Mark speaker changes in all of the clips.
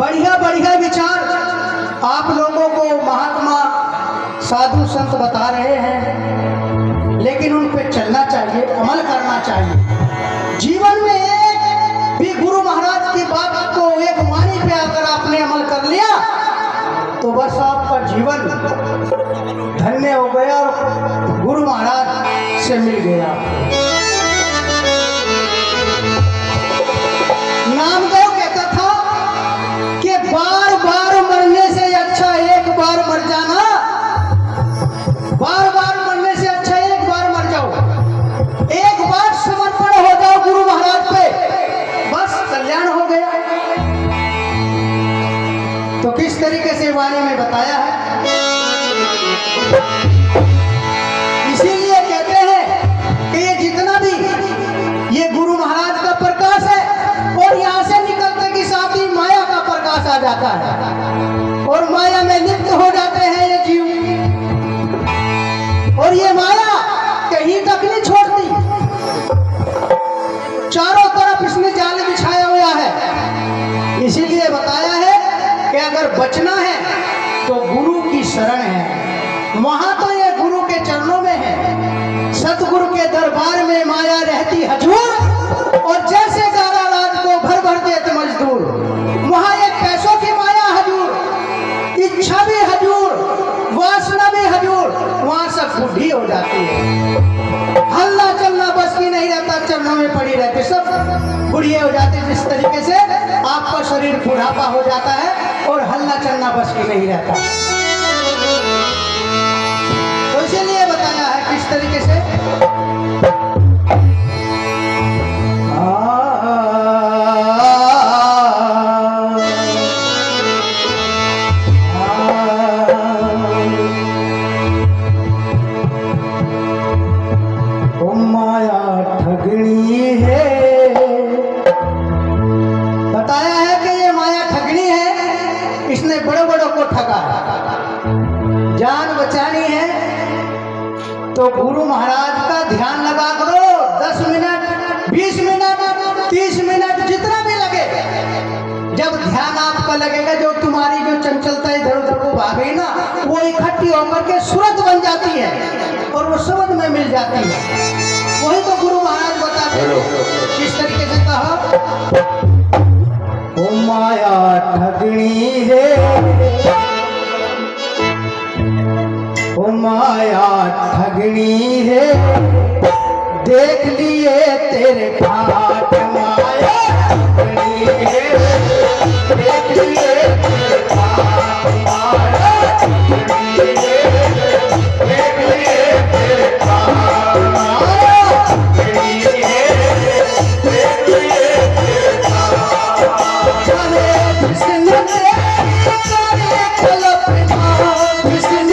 Speaker 1: बढ़िया बढ़िया विचार आप लोगों को महात्मा साधु संत बता रहे हैं, लेकिन उन पे चलना चाहिए, अमल करना चाहिए। जीवन में एक भी गुरु महाराज की बात को एक वाणी पे अगर आपने अमल कर लिया तो बस आपका जीवन धन्य हो गया और गुरु महाराज से मिल गया। नामदेव कहता था कि बार बार मरने से अच्छा एक बार मर जाना, बार बार मरने से अच्छा एक बार मर जाओ, एक बार समर्पण हो जाओ गुरु महाराज पे, बस कल्याण हो गया। तो किस तरीके से वाणी में बताया है, इसीलिए कहते हैं कि ये जितना भी ये गुरु महाराज का प्रकाश है और यहाँ से निकलते के साथ ही माया का प्रकाश आ जाता है और माया में लिप्त हो जाते हैं ये जीव, और ये माया कहीं तक नहीं छोड़ती, चारों तरफ इसने जाल बिछाया हुआ है। इसीलिए बताया है कि अगर बचना है तो गुरु की शरण है, वहां तो ये गुरु के चरणों में है। सतगुरु के दरबार में माया रहती हजूर और जैसे गारा रात को भर भर देते मजदूर, वहां एक पैसों की माया हजूर, इच्छा भी हजूर, वासना भी हजूर, वहां सब बुद्धि हो जाती है। हल्ला चलना बस की नहीं रहता, चरणों में पड़ी रहती, सब बुढ़िए हो जाते। जिस तरीके से आपका शरीर बुढ़ापा हो जाता है और हल्ला चलना बस की नहीं रहता, तो इसीलिए बताया है किस तरीके से। जान बचानी है तो गुरु महाराज का ध्यान लगा करो, 10 मिनट 20 मिनट 30 मिनट जितना भी लगे। जब ध्यान आपका लगेगा, जो तुम्हारी जो चंचलता इधर उधर को भागे ना, वो इकट्ठी होकर के सूरत बन जाती है और वो समझ में मिल जाती है। वही तो गुरु महाराज बताते हैं किस तरीके से कहा, ओ माया ठगनी है, ओ माया ठगनी है, देख लिए तेरे घाट माया ठगनी है, देख लिए तेरे घाट माया ठगनी है, देख लिए तेरे घाट माया ठगनी है, देख लिए तेरे घाट चले कृष्ण तेरे कल्पना, कृष्ण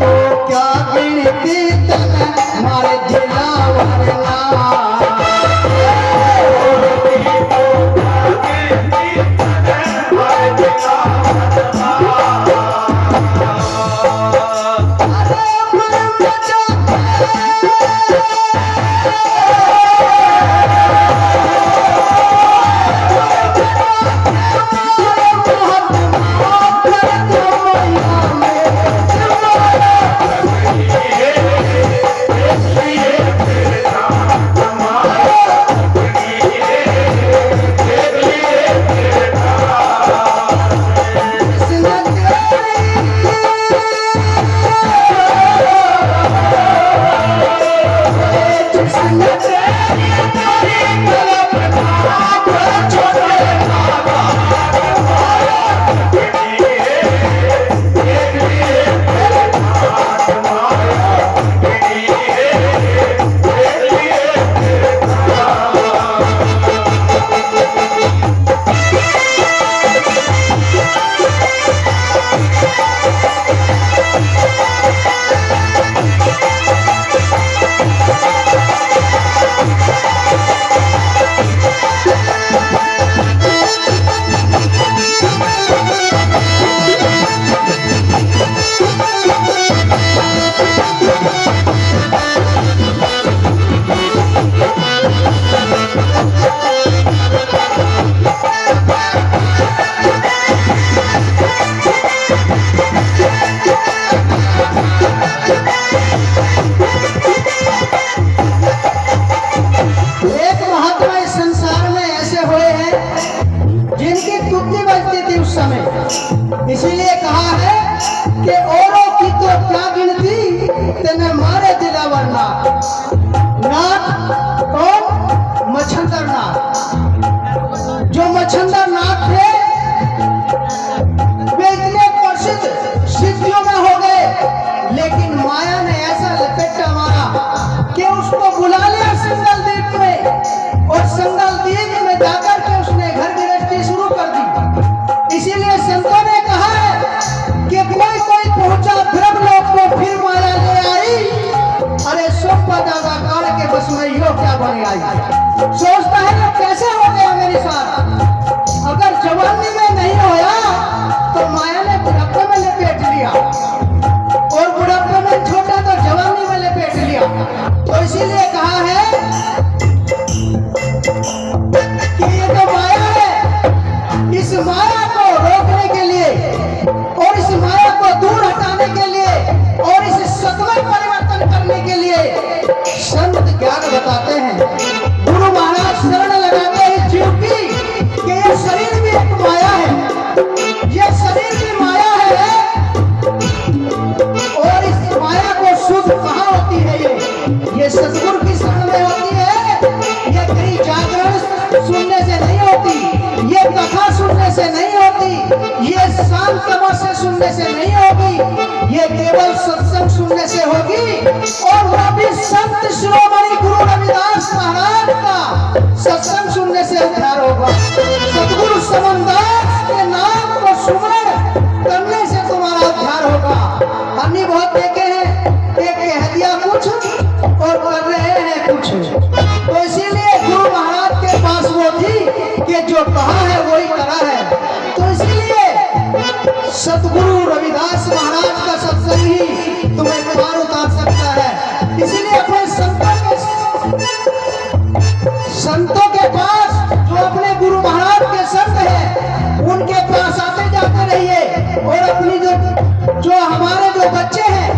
Speaker 1: तो क्या गिनती तने मारे दिलावर ना। इसीलिए कहा है कि औरों की तो क्या गिनती तेने मारे दिलावर नाथ। नाथ कौन? मच्छंदर नाथ। जो मच्छंदर नाथ थे वे इतने प्रसिद्ध सिद्धियों में हो गए, लेकिन माया ने ऐसा लपेटा मारा कि उसको बुला लिया संगल द्वीप में, और संगल द्वीप में जाकर के उसने घर गृहस्थी शुरू कर दी। इसीलिए संतों ने कहा है कि कोई कोई पहुंचा ब्रह्मलोक को फिर माया ले आई, अरे सोपा दादा काल के बस में यो क्या बन आई। सोचता है कि कैसे हो गया मेरे साथ। अगर जवानी में नहीं होया तो माया ने बुढ़ापे में लपेट लिया, और बुढ़ापे में छोटा तो जवानी में लपेट लिया। तो इसीलिए कहा है कि ये तो माया है, इस माया को रोकने के लिए और इस माया को दूर हटाने के लिए और इस सत्वर परिवर्तन करने के लिए संत ज्ञान बताते हैं। गुरु महाराज शरण लगाते हैं जीव की कि ये शरीर भी एक माया है, ये शरीर भी माया है, और इस माया को शुद्ध कहाँ होती है? ये सतगुरु की शरण में होती है। ये कहीं जागरण सुनने से नहीं होती, ये कथा सुनने से नहीं होती, ये शांत सभा से सुनने से नहीं होगी, ये केवल सत्संग सुनने से होगी। और वह भी संत शिरोमणि गुरु रविदास महाराज का सत्संग सुनने से उद्धार होगा। सतगुरु समनदास के नाम को सुमरण करने से तुम्हारा उद्धार होगा। हमने बहुत देखे हैं, एक कह दिया कुछ और कर रहे हैं कुछ। तो इसीलिए गुरु महाराज के पास वो थी कि जो कहा है वही करा है। तो इसीलिए सतगुरु रविदास महाराज का सत्संग ही तुम्हें पार उतार सकता है। इसीलिए अपने संतों के पास, जो अपने गुरु महाराज के संत हैं, उनके पास आते जाते रहिए। और अपनी जो हमारे जो बच्चे हैं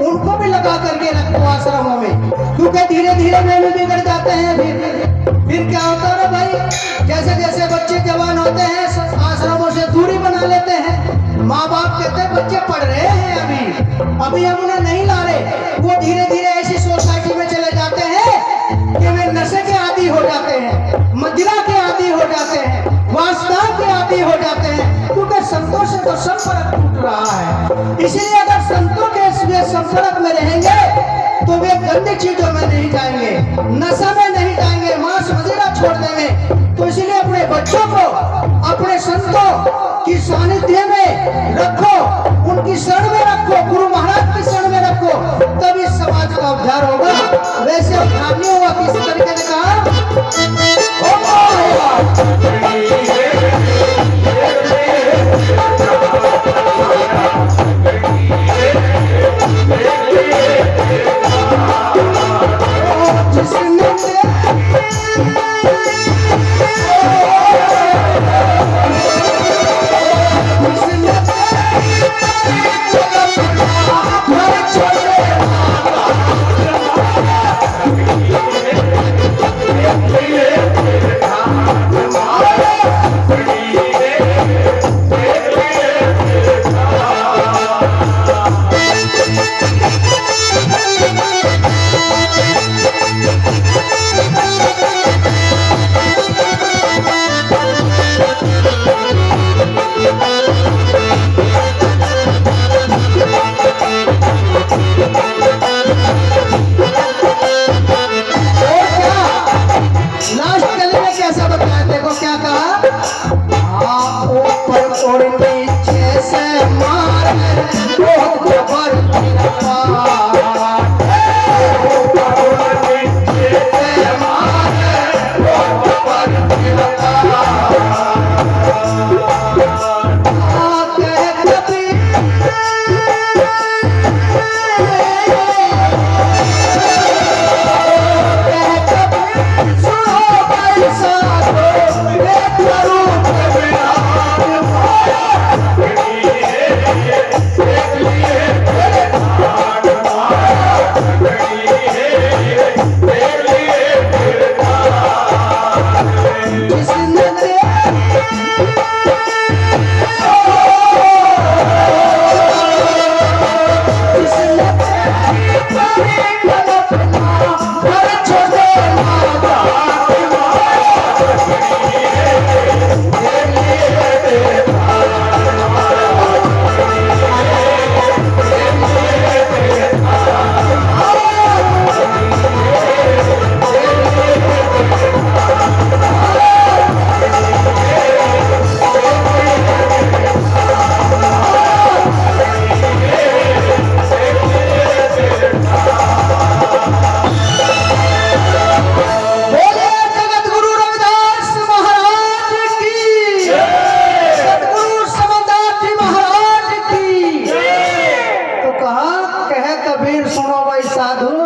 Speaker 1: उनको भी लगा करके रखो आश्रमों में, क्योंकि धीरे धीरे वे भी बिगड़ जाते हैं। फिर क्या होता है भाई, जैसे जैसे बच्चे जवान होते हैं आश्रमों से दूरी बना लेते हैं। माँ बाप कहते हैं बच्चे पढ़ रहे हैं, अभी हम उन्हें नहीं ला रहे। वो धीरे धीरे ऐसी सोसाइटी में चले जाते हैं कि वे नशे के आदी हो जाते हैं, मदिरा के आदी हो जाते हैं, वासना के आदी हो जाते हैं, क्योंकि संतों से तो संपर्क टूट रहा है। इसलिए अगर संतों के संपर्क में रहेंगे तो वे गंदी चीजों में नहीं जाएंगे, नशा में नहीं जाएंगे, मांस मदिरा छोड़ देंगे। तो इसलिए अपने बच्चों को अपने संतों की सानिध्य में रखो, उनकी शरण में रखो, गुरु महाराज की शरण लास्ट कली में कैसा बताया, देखो क्या कहा, हाँ ऊपर और नीचे से मारे बहुत जबर ऊपर और नीचे से मारे बहुत जबर साधु